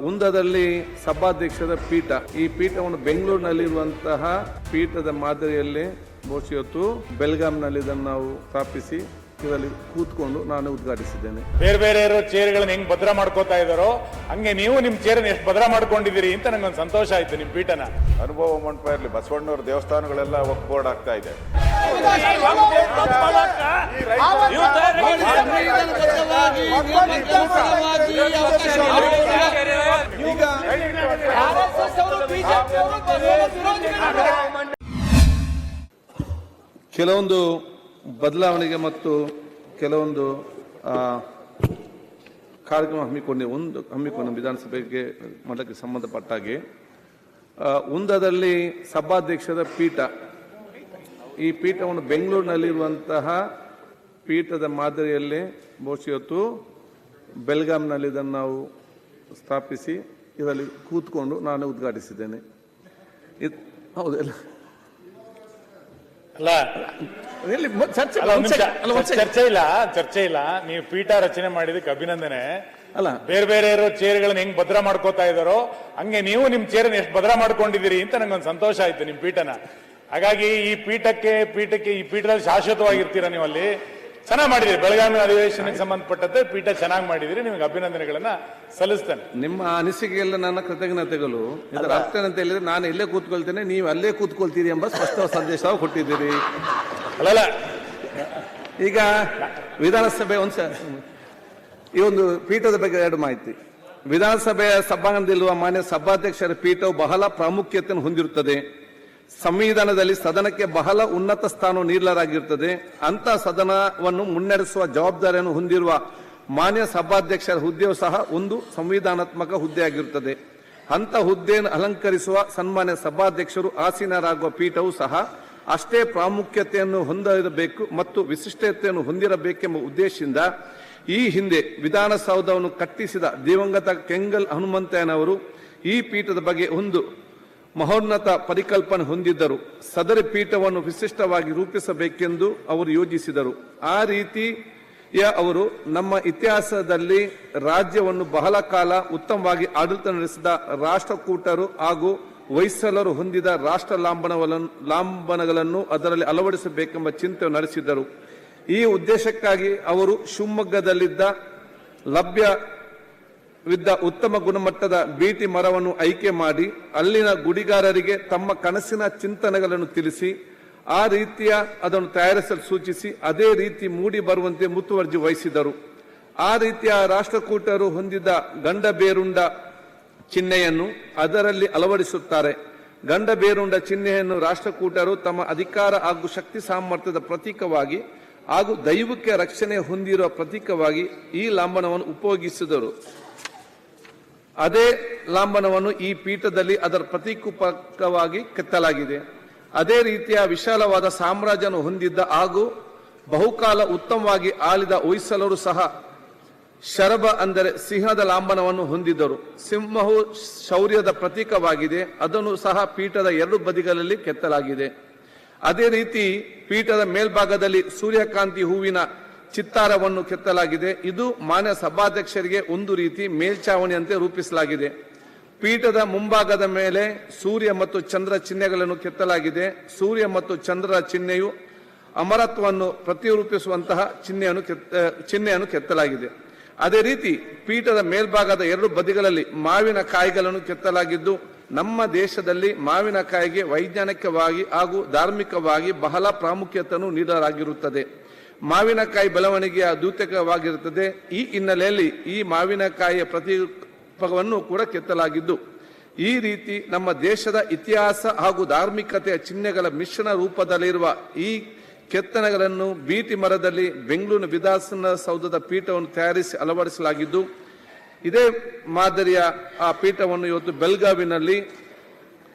ಉಂದದಲ್ಲಿ ಸಭಾಧ್ಯಕ್ಷರ ಪೀಠ, ಈ ಪೀಠವನ್ನು ಬೆಂಗಳೂರಿನಲ್ಲಿರುವಂತಹ ಪೀಠದ ಮಾದರಿಯಲ್ಲಿ ಬಹುಶಃ ಇವತ್ತು ಬೆಳಗಾಂನಲ್ಲಿ ಇದನ್ನು ನಾವು ಸ್ಥಾಪಿಸಿ ಇದರಲ್ಲಿ ಕೂತ್ಕೊಂಡು ನಾನು ಉದ್ಘಾಟಿಸಿದ್ದೇನೆ. ಬೇರೆ ಬೇರೆ ಚೇರ್ಗಳನ್ನ ಹೆಂಗ್ ಭದ್ರ ಮಾಡ್ಕೋತಾ ಇದ್ದಾರೋ ಹಂಗೆ ನೀವು ನಿಮ್ ಚೇರ್ನ ಎಷ್ಟು ಭದ್ರ ಮಾಡ್ಕೊಂಡಿದ್ದೀರಿ ಅಂತ ನಂಗೊಂದು ಸಂತೋಷ ಆಯ್ತು. ನಿಮ್ ಪೀಠನ ಅನುಭವ ಮಂಟಪ ಇರಲಿ, ಬಸವಣ್ಣವ್ರ ದೇವಸ್ಥಾನಗಳೆಲ್ಲ ಒಕ್ಬೋರ್ಡ್ ಆಗ್ತಾ ಇದೆ. ಕೆಲವೊಂದು ಬದಲಾವಣೆಗೆ ಮತ್ತು ಕೆಲವೊಂದು ಕಾರ್ಯಕ್ರಮ ಹಮ್ಮಿಕೊಂಡು ವಿಧಾನಸಭೆಗೆ ಮಠಕ್ಕೆ ಸಂಬಂಧಪಟ್ಟ ಹಾಗೆ ಉಂದದಲ್ಲಿ ಸಭಾಧ್ಯಕ್ಷರ ಪೀಠ, ಈ ಪೀಠವನ್ನು ಬೆಂಗಳೂರಿನಲ್ಲಿರುವಂತಹ ಪೀಠದ ಮಾದರಿಯಲ್ಲಿ ಬಹುಶಃ ಇವತ್ತು ಬೆಳಗಾಂನಲ್ಲಿ ಇದನ್ನು ನಾವು ಸ್ಥಾಪಿಸಿ ಇದರಲ್ಲಿ ಕೂತ್ಕೊಂಡು ನಾನು ಉದ್ಘಾಟಿಸಿದ್ದೇನೆ. ಹೌದಲ್ಲ? ಚರ್ಚೆ ಇಲ್ಲ. ನೀವು ಪೀಠ ರಚನೆ ಮಾಡಿದಕ್ಕೆ ಅಭಿನಂದನೆ. ಅಲ್ಲ, ಬೇರೆ ಬೇರೆ ಚೇರ್ಗಳನ್ನ ಹೆಂಗ್ ಭದ್ರ ಮಾಡ್ಕೋತಾ ಇದ್ದಾರೋ ಹಂಗೆ ನೀವು ನಿಮ್ ಚೇರ್ನ ಎಷ್ಟು ಭದ್ರ ಮಾಡ್ಕೊಂಡಿದ್ದೀರಿ ಅಂತ ನಂಗೊಂದು ಸಂತೋಷ ಆಯ್ತು. ನಿಮ್ ಪೀಠನ ಹಾಗಾಗಿ ಈ ಪೀಠದಲ್ಲಿ ಶಾಶ್ವತವಾಗಿರ್ತೀರಾ ನೀವು. ಅಲ್ಲಿ ಚೆನ್ನಾಗಿ ಮಾಡಿದಿರಿ. ಬೆಳಗಾವಿ ಅಧಿವೇಶನಕ್ಕೆ ಸಂಬಂಧಪಟ್ಟಂತೆ ಪೀಠ ಚೆನ್ನಾಗಿ ಮಾಡಿದಿರಿ. ನಿಮಗೆ ಅಭಿನಂದನೆಗಳನ್ನ ಸಲ್ಲಿಸ್ತೇನೆ. ನಿಮ್ಮ ಅನಿಸಿಕೆಯಲ್ಲ ನನ್ನ ಕೃತಜ್ಞತೆಗಳು. ಇದರ ಅರ್ಥ ಅಂತ ಹೇಳಿದ್ರೆ ನಾನು ಇಲ್ಲೇ ಕೂತ್ಕೊಳ್ತೇನೆ, ನೀವು ಅಲ್ಲೇ ಕೂತ್ಕೊಳ್ತೀರಿ ಎಂಬ ಸ್ಪಷ್ಟ ಸಂದೇಶ ಕೊಟ್ಟಿದ್ದೀರಿ. ಅಲ್ಲಲ್ಲ, ಈಗ ವಿಧಾನಸಭೆ ಈ ಒಂದು ಪೀಠದ ಬಗ್ಗೆ ಎರಡು ಮಾಹಿತಿ. ವಿಧಾನಸಭೆಯ ಸಭಾಂಗಣದಲ್ಲಿರುವ ಮಾನ್ಯ ಸಭಾಧ್ಯಕ್ಷರ ಪೀಠವು ಬಹಳ ಪ್ರಾಮುಖ್ಯತೆಯನ್ನು ಹೊಂದಿರುತ್ತದೆ. ಸಂವಿಧಾನದಲ್ಲಿ ಸದನಕ್ಕೆ ಬಹಳ ಉನ್ನತ ಸ್ಥಾನ ನೀಡಲಾಗಿರುತ್ತದೆ. ಅಂತ ಸದನವನ್ನು ಮುನ್ನಡೆಸುವ ಜವಾಬ್ದಾರಿಯನ್ನು ಹೊಂದಿರುವ ಮಾನ್ಯ ಸಭಾಧ್ಯಕ್ಷರ ಹುದ್ದೆಯೂ ಸಹ ಒಂದು ಸಂವಿಧಾನಾತ್ಮಕ ಹುದ್ದೆಯಾಗಿರುತ್ತದೆ. ಅಂತ ಹುದ್ದೆಯನ್ನು ಅಲಂಕರಿಸುವ ಸನ್ಮಾನ್ಯ ಸಭಾಧ್ಯಕ್ಷರು ಆಸೀನರಾಗುವ ಪೀಠವು ಸಹ ಅಷ್ಟೇ ಪ್ರಾಮುಖ್ಯತೆಯನ್ನು ಹೊಂದಿರಬೇಕು ಮತ್ತು ವಿಶಿಷ್ಟತೆಯನ್ನು ಹೊಂದಿರಬೇಕೆಂಬ ಉದ್ದೇಶದಿಂದ ಈ ಹಿಂದೆ ವಿಧಾನಸೌಧವನ್ನು ಕಟ್ಟಿಸಿದ ದಿವಂಗತ ಕೆಂಗಲ್ ಹನುಮಂತಯ್ಯನವರು ಈ ಪೀಠದ ಬಗ್ಗೆ ಒಂದು ಮಹೋನ್ನತ ಪರಿಕಲ್ಪನೆ ಹೊಂದಿದ್ದರು. ಸದರಿ ಪೀಠವನ್ನು ವಿಶಿಷ್ಟವಾಗಿ ರೂಪಿಸಬೇಕೆಂದು ಅವರು ಯೋಜಿಸಿದರು. ಆ ರೀತಿಯ ಅವರು ನಮ್ಮ ಇತಿಹಾಸದಲ್ಲಿ ರಾಜ್ಯವನ್ನು ಬಹಳ ಕಾಲ ಉತ್ತಮವಾಗಿ ಆಡಳಿತ ನಡೆಸಿದ ರಾಷ್ಟ್ರಕೂಟರು ಹಾಗೂ ಹೊಯ್ಸಳರು ಹೊಂದಿದ ರಾಷ್ಟ್ರ ಲಾಂಛನಗಳನ್ನು ಅದರಲ್ಲಿ ಅಳವಡಿಸಬೇಕೆಂಬ ಚಿಂತನೆ ನಡೆಸಿದರು. ಈ ಉದ್ದೇಶಕ್ಕಾಗಿ ಅವರು ಶಿವಮೊಗ್ಗದಲ್ಲಿದ್ದ ಲಭ್ಯವಿದ್ದ ಉತ್ತಮ ಗುಣಮಟ್ಟದ ಬೀಟಿ ಮರವನ್ನು ಆಯ್ಕೆ ಮಾಡಿ ಅಲ್ಲಿನ ಗುಡಿಗಾರರಿಗೆ ತಮ್ಮ ಕನಸಿನ ಚಿಂತನೆಗಳನ್ನು ತಿಳಿಸಿ ಆ ರೀತಿಯ ಅದನ್ನು ತಯಾರಿಸಲು ಸೂಚಿಸಿ ಅದೇ ರೀತಿ ಮೂಡಿ ಬರುವಂತೆ ಮುತುವರ್ಜಿ ವಹಿಸಿದರು. ಆ ರೀತಿಯ ರಾಷ್ಟ್ರಕೂಟರು ಹೊಂದಿದ ಗಂಡಬೇರುಂಡ ಚಿಹ್ನೆಯನ್ನು ಅದರಲ್ಲಿ ಅಳವಡಿಸುತ್ತಾರೆ. ಗಂಡಬೇರುಂಡ ಚಿಹ್ನೆಯನ್ನು ರಾಷ್ಟ್ರಕೂಟರು ತಮ್ಮ ಅಧಿಕಾರ ಹಾಗೂ ಶಕ್ತಿ ಸಾಮರ್ಥ್ಯದ ಪ್ರತೀಕವಾಗಿ ಹಾಗೂ ದೈವಿಕ ರಕ್ಷಣೆ ಹೊಂದಿರುವ ಪ್ರತೀಕವಾಗಿ ಈ ಲಾಂಛನವನ್ನು ಉಪಯೋಗಿಸಿದರು. ಅದೇ ಲಾಂಛನವನ್ನು ಈ ಪೀಠದಲ್ಲಿ ಅದರ ಪ್ರತೀಕವಾಗಿ ಕೆತ್ತಲಾಗಿದೆ. ಅದೇ ರೀತಿಯ ವಿಶಾಲವಾದ ಸಾಮ್ರಾಜ್ಯವನ್ನು ಹೊಂದಿದ್ದ ಹಾಗೂ ಬಹುಕಾಲ ಉತ್ತಮವಾಗಿ ಆಳಿದ ಹೊಯ್ಸಳರು ಸಹ ಶರಭ ಅಂದರೆ ಸಿಂಹದ ಲಾಂಛನವನ್ನು ಹೊಂದಿದ್ದರು. ಸಿಂಹವು ಶೌರ್ಯದ ಪ್ರತೀಕವಾಗಿದೆ. ಅದನ್ನು ಸಹ ಪೀಠದ ಎರಡು ಬದಿಗಳಲ್ಲಿ ಕೆತ್ತಲಾಗಿದೆ. ಅದೇ ರೀತಿ ಪೀಠದ ಮೇಲ್ಭಾಗದಲ್ಲಿ ಸೂರ್ಯಕಾಂತಿ ಹೂವಿನ ಚಿತ್ತಾರವನ್ನು ಕೆತ್ತಲಾಗಿದೆ. ಇದು ಮಾನ್ಯ ಸಭಾಧ್ಯಕ್ಷರಿಗೆ ಒಂದು ರೀತಿ ಮೇಲ್ಛಾವಣಿಯಂತೆ ರೂಪಿಸಲಾಗಿದೆ. ಪೀಠದ ಮುಂಭಾಗದ ಮೇಲೆ ಸೂರ್ಯ ಮತ್ತು ಚಂದ್ರ ಚಿಹ್ನೆಗಳನ್ನು ಕೆತ್ತಲಾಗಿದೆ. ಸೂರ್ಯ ಮತ್ತು ಚಂದ್ರರ ಚಿಹ್ನೆಯು ಅಮರತ್ವವನ್ನು ಪ್ರತಿರೂಪಿಸುವಂತಹ ಚಿಹ್ನೆಯನ್ನು ಕೆತ್ತಲಾಗಿದೆ. ಅದೇ ರೀತಿ ಪೀಠದ ಮೇಲ್ಭಾಗದ ಎರಡು ಬದಿಗಳಲ್ಲಿ ಮಾವಿನ ಕಾಯಿಗಳನ್ನು ಕೆತ್ತಲಾಗಿದ್ದು ನಮ್ಮ ದೇಶದಲ್ಲಿ ಮಾವಿನಕಾಯಿಗೆ ವೈಜ್ಞಾನಿಕವಾಗಿ ಹಾಗೂ ಧಾರ್ಮಿಕವಾಗಿ ಬಹಳ ಪ್ರಾಮುಖ್ಯತೆಯನ್ನು ನೀಡಲಾಗಿರುತ್ತದೆ. ಮಾವಿನಕಾಯಿ ಬೆಳವಣಿಗೆಯ ದ್ಯೋತಕವಾಗಿರುತ್ತದೆ. ಈ ಹಿನ್ನೆಲೆಯಲ್ಲಿ ಈ ಮಾವಿನಕಾಯಿಯ ಪ್ರತೀಕವನ್ನು ಕೂಡ ಕೆತ್ತಲಾಗಿದ್ದು ಈ ರೀತಿ ನಮ್ಮ ದೇಶದ ಇತಿಹಾಸ ಹಾಗೂ ಧಾರ್ಮಿಕತೆಯ ಚಿಹ್ನೆಗಳ ಮಿಶ್ರಣ ರೂಪದಲ್ಲಿರುವ ಈ ಕೆತ್ತನೆಗಳನ್ನು ಬೀಟಿ ಮರದಲ್ಲಿ ಬೆಂಗಳೂರಿನ ವಿಧಾನಸೌಧದ ಪೀಠವನ್ನು ತಯಾರಿಸಿ ಅಳವಡಿಸಲಾಗಿದ್ದು ಇದೇ ಮಾದರಿಯ ಆ ಪೀಠವನ್ನು ಇವತ್ತು ಬೆಳಗಾವಿನಲ್ಲಿ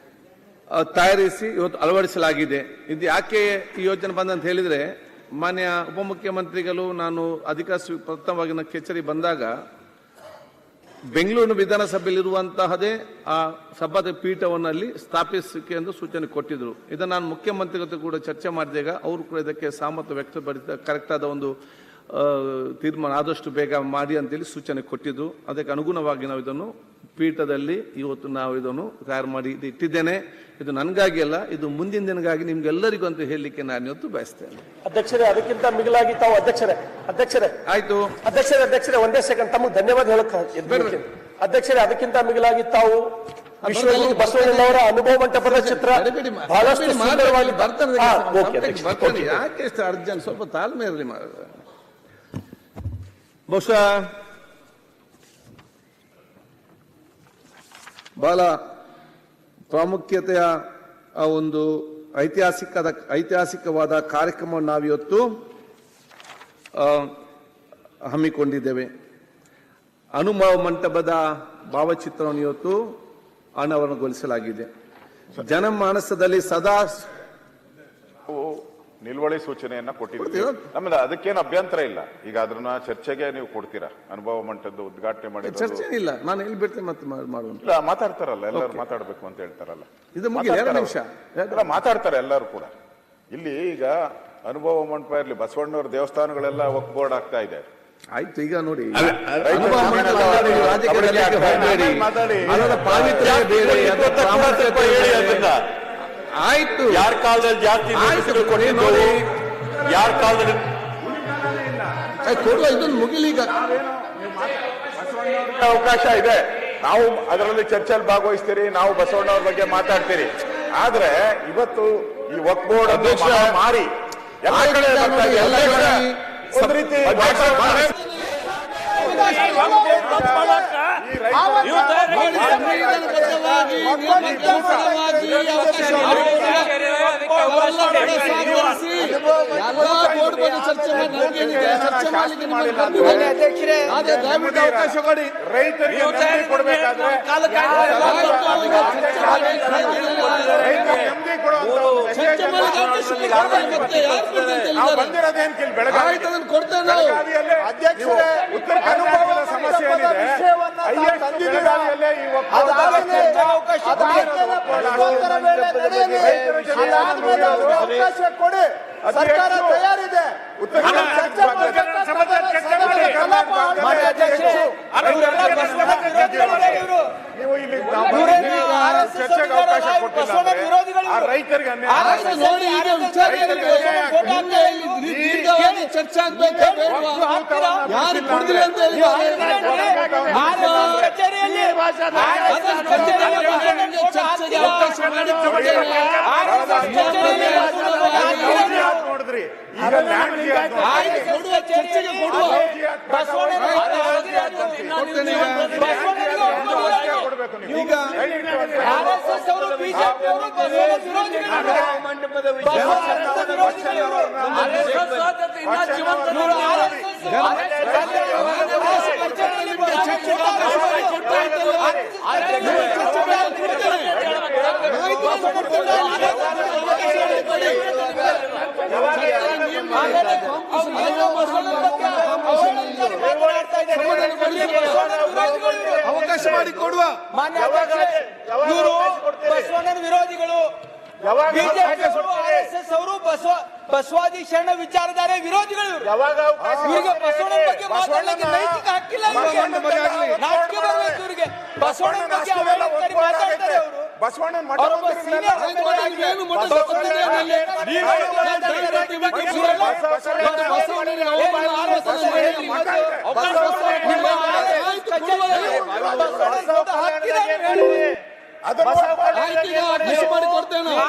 ತಯಾರಿಸಿ ಇವತ್ತು ಅಳವಡಿಸಲಾಗಿದೆ. ಇದು ಯಾಕೆ ಈ ಯೋಜನೆ ಬಂದಂತ ಹೇಳಿದ್ರೆ, ಮಾನ್ಯ ಉಪಮುಖ್ಯಮಂತ್ರಿಗಳು ನಾನು ಅಧಿಕಾರ ಪ್ರಥಮವಾಗಿ ಕಚೇರಿ ಬಂದಾಗ ಬೆಂಗಳೂರು ವಿಧಾನಸಭೆಯಲ್ಲಿರುವಂತಹದೇ ಆ ಸಭಾದ ಪೀಠವನ್ನಲ್ಲಿ ಸ್ಥಾಪಿಸಕ್ಕೆ ಎಂದು ಸೂಚನೆ ಕೊಟ್ಟಿದ್ರು. ಇದನ್ನು ನಾನು ಮುಖ್ಯಮಂತ್ರಿಗಳ ಕೂಡ ಚರ್ಚೆ ಮಾಡಿದಾಗ ಅವರು ಕೂಡ ಇದಕ್ಕೆ ಸಹಮತ ವ್ಯಕ್ತಪಡಿಸಿದ ಕರೆಕ್ಟ್ ಆದ ಒಂದು ತೀರ್ಮಾನ ಆದಷ್ಟು ಬೇಗ ಮಾಡಿ ಅಂತೇಳಿ ಸೂಚನೆ ಕೊಟ್ಟಿದ್ದು. ಅದಕ್ಕೆ ಅನುಗುಣವಾಗಿ ನಾವು ಇದನ್ನು ಪೀಠದಲ್ಲಿ ಇವತ್ತು ನಾವು ಇದನ್ನು ತಯಾರು ಮಾಡಿ ಇಟ್ಟಿದ್ದೇನೆ. ಇದು ನನಗಾಗಿ ಅಲ್ಲ, ಇದು ಮುಂದಿನ ದಿನಗಾಗಿ ನಿಮ್ಗೆಲ್ಲರಿಗೂ ಅಂತ ಹೇಳಲಿಕ್ಕೆ ನಾನು ಇವತ್ತು ಬಯಸ್ತೇನೆ. ಅಧ್ಯಕ್ಷರೇ, ಅದಕ್ಕಿಂತ ಮಿಗಿಲಾಗಿ ತಾವು ಅಧ್ಯಕ್ಷರೇ ಆಯ್ತು ಅಧ್ಯಕ್ಷರೇ ಒಂದೇ ಸೆಕೆಂಡ್ ತಮಗೆ ಧನ್ಯವಾದ ಹೇಳಕ್ ಅಧ್ಯಕ್ಷರೇ, ಅದಕ್ಕಿಂತ ಮಿಗಿಲಾಗಿ ತಾವು ವಿಶ್ವಗುರು ಬಸವಣ್ಣನವರ ಅನುಭವ ಮಂಟಪದ ಚಿತ್ರ ಬಹಳಷ್ಟು ಸುಂದರವಾಗಿ ಬರ್ತಾನೆ. ಯಾಕೆ ಎಷ್ಟು ಅರ್ಜೆಂಟ್? ಸ್ವಲ್ಪ ತಾಳ್ಮೆ ಇರಲಿ. ಬಹುಶಃ ಬಹಳ ಪ್ರಾಮುಖ್ಯತೆಯ ಆ ಒಂದು ಐತಿಹಾಸಿಕವಾದ ಕಾರ್ಯಕ್ರಮವನ್ನು ನಾವಿವತ್ತು ಹಮ್ಮಿಕೊಂಡಿದ್ದೇವೆ. ಅನುಭವ ಮಂಟಪದ ಭಾವಚಿತ್ರವನ್ನು ಇವತ್ತು ಅನಾವರಣಗೊಳಿಸಲಾಗಿದೆ. ಜನಮಾನಸದಲ್ಲಿ ಸದಾ ನಿಲುವಳಿ ಸೂಚನೆಯನ್ನ ಕೊಟ್ಟಿದ್ದೀವಿ. ನಮ್ದು ಅದಕ್ಕೇನು ಅಭ್ಯಂತರ ಇಲ್ಲ. ಈಗ ಅದನ್ನ ಚರ್ಚೆಗೆ ನೀವು ಕೊಡ್ತೀರಾ? ಅನುಭವ ಮಂಟಪದ ಉದ್ಘಾಟನೆ ಮಾಡಿ ಚರ್ಚೆ ಇಲ್ಲ, ನಾನು ಎಲ್ಲಿ ಬಿಡ್ತೇನೆ ಮತ್ತೆ ಮಾಡೋಣ. ಇಲ್ಲ, ಮಾತಾಡ್ತಾರಲ್ಲ ಎಲ್ಲರೂ, ಮಾತಾಡ್ಬೇಕು ಅಂತ ಹೇಳ್ತಾರಲ್ಲ. ಇದು ಮುಗಿದ 2 ನಿಮಿಷ ಮಾತಾಡ್ತಾರೆ ಎಲ್ಲರೂ ಕೂಡ. ಇಲ್ಲಿ ಈಗ ಅನುಭವ ಮಂಟಪ ಇರಲಿ, ಬಸವಣ್ಣವ್ರ ದೇವಸ್ಥಾನಗಳೆಲ್ಲ ವಕ್ಫ್ ಬೋರ್ಡ್ ಆಗ್ತಾ ಇದೆ. ಆಯ್ತು, ಈಗ ನೋಡಿ ಆಯ್ತು, ಯಾರ ಕಾಲದಲ್ಲಿ ಜಾಸ್ತಿ ಕೊಟ್ಟಿದ್ದು, ಯಾರ ಕಾಲದಲ್ಲಿ ಕೊಡುವ, ಇದನ್ನು ಮುಗಿಲೀಗ ಅವಕಾಶ ಇದೆ. ನಾವು ಅದರಲ್ಲಿ ಚರ್ಚೆಯಲ್ಲಿ ಭಾಗವಹಿಸ್ತೀರಿ, ನಾವು ಬಸವಣ್ಣವ್ರ ಬಗ್ಗೆ ಮಾತಾಡ್ತೀರಿ. ಆದ್ರೆ ಇವತ್ತು ಈ ವಕ್ಫ್ ಬೋರ್ಡ್ ಮಾರಿ ಎಲ್ಲ ಕಡೆ ಒಂದು ರೀತಿ ರೈತರಿಗೆ ಕೊಡಬೇಕಾದ್ರೆ ಬಂದಿರೋದೇನು ಕೇಳಿ ಬೆಳಗಾವಿಯಲ್ಲಿ ಉತ್ತರ ಕರ್ನಾಟಕದ ಸಮಸ್ಯೆ ಏನಿದೆ, ಬೆಳಗಾವಿಯಲ್ಲೇ ಈ ಅವಕಾಶ ಕೊಡಿ, ಸರ್ಕಾರ ತಯಾರಿದೆ. ನೀವು ಇಲ್ಲಿ ಚರ್ಚೆಗೆ ಅವಕಾಶ ಕೊಟ್ಟಿಲ್ಲ, ರೈತರಿಗೆ ಚರ್ಚೆ ಆಗ್ಬೇಕು. ಯಾರು ಕುಡಿದ್ರಿ ಅಂತ ಹೇಳಿ ನೋಡಿದ್ರಿ. ಅವಕಾಶ ಮಾಡಿ ಕೊಡುವ. ಇವರು ಬಸವಣ್ಣನ ವಿರೋಧಿಗಳು, ಆರ್ಎಸ್ಎಸ್ ಅವರು ಬಸವಾದಿ ಶರಣ ವಿಚಾರಧಾರೆ ವಿರೋಧಿಗಳು. ಇವರಿಗೆ ಬಸವಣ್ಣನ ಬಗ್ಗೆ ಮಾತಾಡಲಿಕ್ಕೆ ನೈತಿಕ ಹಕ್ಕಿಲ್ಲ. ನಾಚಿಕೆ ಬರಬೇಕು ಇವರಿಗೆ. ಬಸವಣ್ಣನ ಬಗ್ಗೆ ಅವಹೇಳನಕಾರಿ ಮಾತಾಡ್ತಾರೆ ಅವರು. ಬಸವಣ್ಣನ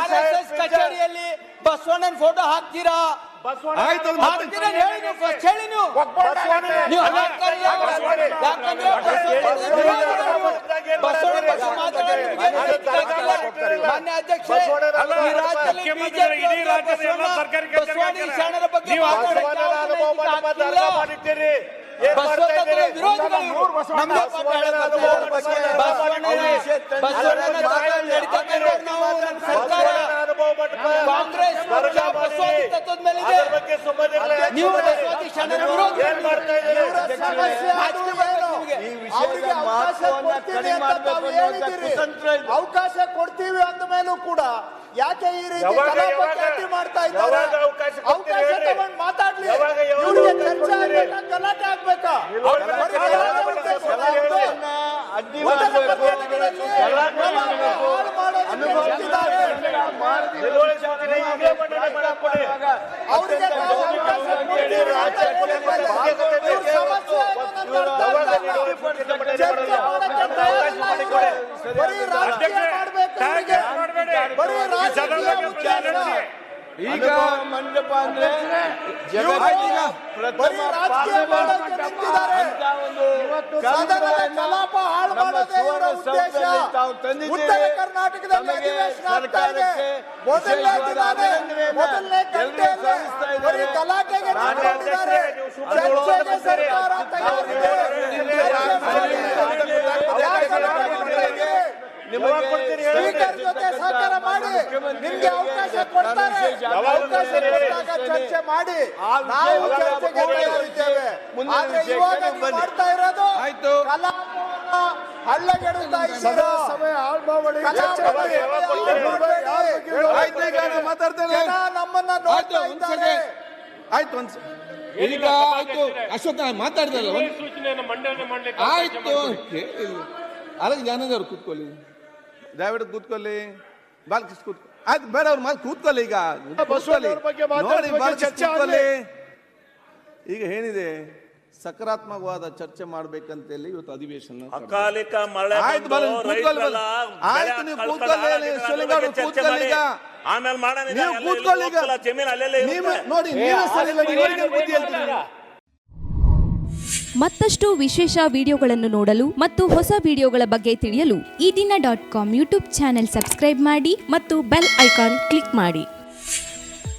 ಆರ್ಎಸ್ಎಸ್ ಕಚೇರಿಯಲ್ಲಿ ಬಸವಣ್ಣನ ಫೋಟೋ ಹಾಕ್ತೀರಾ? ಹಾಕ್ತೀರಾ ಹೇಳಿ ನೀವು, ಫಸ್ಟ್ ಹೇಳಿ ನೀವು. ಮಾನ್ಯ ಅಧ್ಯಕ್ಷ, ಈ ರಾಜ್ಯದಲ್ಲಿ ಬಿಜೆಪಿ ಬಸವಾದಿ ಶರಣರ ಬಗ್ಗೆ ಕಾಂಗ್ರೆಸ್ ಬಸವಾದಿ ತತ್ವದ ಮೇಲೆ ನೀವು ಬಸವಾದಿ ಶರಣರ ವಿರೋಧಿ. ಅವಕಾಶ ಕೊಡ್ತೀವಿ ಅಂದ ಮೇಲೂ ಕೂಡ ಯಾಕೆ ಈ ರೀತಿ ಯಾವಾಗ ಕಲಾಪಕ್ಕೆ ಅಡ್ಡಿ ಮಾಡ್ತಾ ಇದ್ದಾರೆ? ಯಾವಾಗ ಅವಕಾಶ ಕೊಡ್ತೀರಿ ಅವಕಾಶ ಹೇಳ್ರಿ. ತಗೊಂಡು ಮಾತಾಡ್ಲಿ. ಯಾವಾಗ ಇವ್ರಿಗೆ ಚರ್ಚೆ ಕೊಡ್ತೀರಿ? ಆಗ್ಬೇಕಾ, ಗಲಾಟೆ ಆಗ್ಬೇಕಾ? ಗಲಾಟೆ ಬರೀ ಗಲಾಟೆ ಆಗ್ಬೇಕು. ಉದ್ದೇಶ ಗಲಾಟೆ ಇದೆ. ಅಡ್ಡಿ ಮೊದಲ ಮಾಡಬೇಕು, ಪತ್ರಿಕೆಗಳಲ್ಲಿ ಗಲಾಟೆ ಕಲಾಪ ಮಾಡಬೇಕು, ಹಾಳು ಮಾಡೋದಕ್ಕೆ ಅನುಭವ ನಿಂತಿದ್ದಾರೆ. ನಿಲುವಳಿ ಸೂಚನೆ ಈಗಲೇ ಮಂಡನೆ ಮಾಡಕ್ ಕೊಡಿ. ಅವ್ರಿಗೆ ನಾವು ಅವಕಾಶ ಕೊಡ್ತೀವಿ ಅಂತ ಹೇಳಿದ್ದಾರೆ. ಇವ್ರ ಸಮಸ್ಯೆ ಏನು ಅಂತ ಅರ್ಥ ಆಗ್ತಾ ಇಲ್ಲ. ಚರ್ಚೆ ಮಾಡಕ್ಕೆ ತಯಾರಿಲ್ಲ ಇವ್ರು. ಬರೀ ರಾಜಕೀಯ ಮಾಡ್ಬೇಕು ಇವ್ರಿಗೆ. ಬರೀ ರಾಜಕೀಯ ಉದ್ದೇಶ. ಈಗ ಮಂಟಪ ಅಂದ್ರೆ ಬರೀ ರಾಜಕೀಯ ಮಾಡೋಕೆ ನಿಂತಿದ್ದಾರೆ. ಸದನದ ಕಲಾಪ ಹಾಳು ಮಾಡೋದೇ ಇವರ ಉದ್ದೇಶ. ಉತ್ತರ ಕರ್ನಾಟಕದಲ್ಲಿ ಅಧಿವೇಶನ ಆಗ್ತಾ ಇದೆ. ಮೊದಲನೇ ದಿನಾನೇ, ಮೊದಲನೇ ಗಂಟೆಯಲ್ಲೇ ಬರೀ ಗಲಾಟೆಗೆ ನಿಂತಿದ್ದಾರೆ. ಚರ್ಚೆಗೆ ಸರ್ಕಾರ ತಯಾರಿದೆ. ಸ್ಪೀಕರ್ ಜೊತೆ ಸಹಕಾರ ಮಾಡಿ, ನಿಮ್ಗೆ ಅವಕಾಶ ಕೊಡ್ತಾರೆ. ಅವಕಾಶ ಕೊಟ್ಟಾಗ ಚರ್ಚೆ ಮಾಡಿ, ನಾವು ಚರ್ಚೆಗೆ ತಯಾರಿದ್ದೇವೆ. ಆದ್ರೆ ಇವಾಗ ನೀವು ಮಾಡ್ತಾ ಇರೋದು ಕಲಾಪವನ್ನ ಹಳ್ಳಗೆಡುತ್ತಾ ಇದ್ದೀರಾ. ಜನ ನಮ್ಮನ್ನ ನೋಡ್ತಾ ಇದ್ದಾರೆ. ಆಯ್ತು ಈಗ ಆಯ್ತು ಅಶೋಕ್ ಮಾತಾಡಿದಲ್ಲ ಆಯ್ತು ಅದಕ್ಕೆ ಜಾನದವ್ರು ಕೂತ್ಕೊಳ್ಳಿ, ದಯವಿಟ್ಟು ಕೂತ್ಕೊಳ್ಳಿ, ಬಾಲಕೃಷ್ಣ ಕೂತ್ಕೊಳ್ಳಿ. ಆಯ್ತು ಬೇಡ ಅವ್ರು ಮಾತು ಕೂತ್ಕೊಳ್ಳಿ. ಈಗ ನೋಡಿ ಬಾಲಕೃಷ್ಣ ಕೂತ್ಕೊಳ್ಳಿ. ಈಗ ಏನಿದೆ ಸಕಾರಾತ್ಮಕವಾದ ಚರ್ಚೆ ಮಾಡ್ಬೇಕಂತೇಳಿ ಇವತ್ತು ಅಧಿವೇಶನ ಅಕಾಲಿಕ ಮಳೆ ಆಯ್ತು ಆಯ್ತು ನೀವು ಕೂತ್ಕೊಳ್ಳಿ. ಶಿವಲಿಂಗೌಡ ಕೂತ್ಕೊಳ್ಳಿ. ಈಗ ಆಮೇಲೆ ಮಾಡೋಣ. ನೀವು ಕೂತ್ಕೊಳ್ಳಿ. ಈಗ ಜಮೀನು ಅಲ್ಲೆಲ್ಲ ನೀವು ನೋಡಿ ನೀವೇ ಸರಿ ಇಲ್ಲ, ಇವರಿಗೆ ಬುದ್ಧಿ ಹೇಳ್ತೀರಿ. ಮತ್ತಷ್ಟು ವಿಶೇಷ ವಿಡಿಯೋಗಳನ್ನು ನೋಡಲು ಮತ್ತು ಹೊಸ ವಿಡಿಯೋಗಳ ಬಗ್ಗೆ ತಿಳಿಯಲು ಈ ದಿನ .com ಯೂಟ್ಯೂಬ್ ಚಾನೆಲ್ ಸಬ್ಸ್ಕ್ರೈಬ್ ಮಾಡಿ ಮತ್ತು ಬೆಲ್ ಐಕಾನ್ ಕ್ಲಿಕ್ ಮಾಡಿ.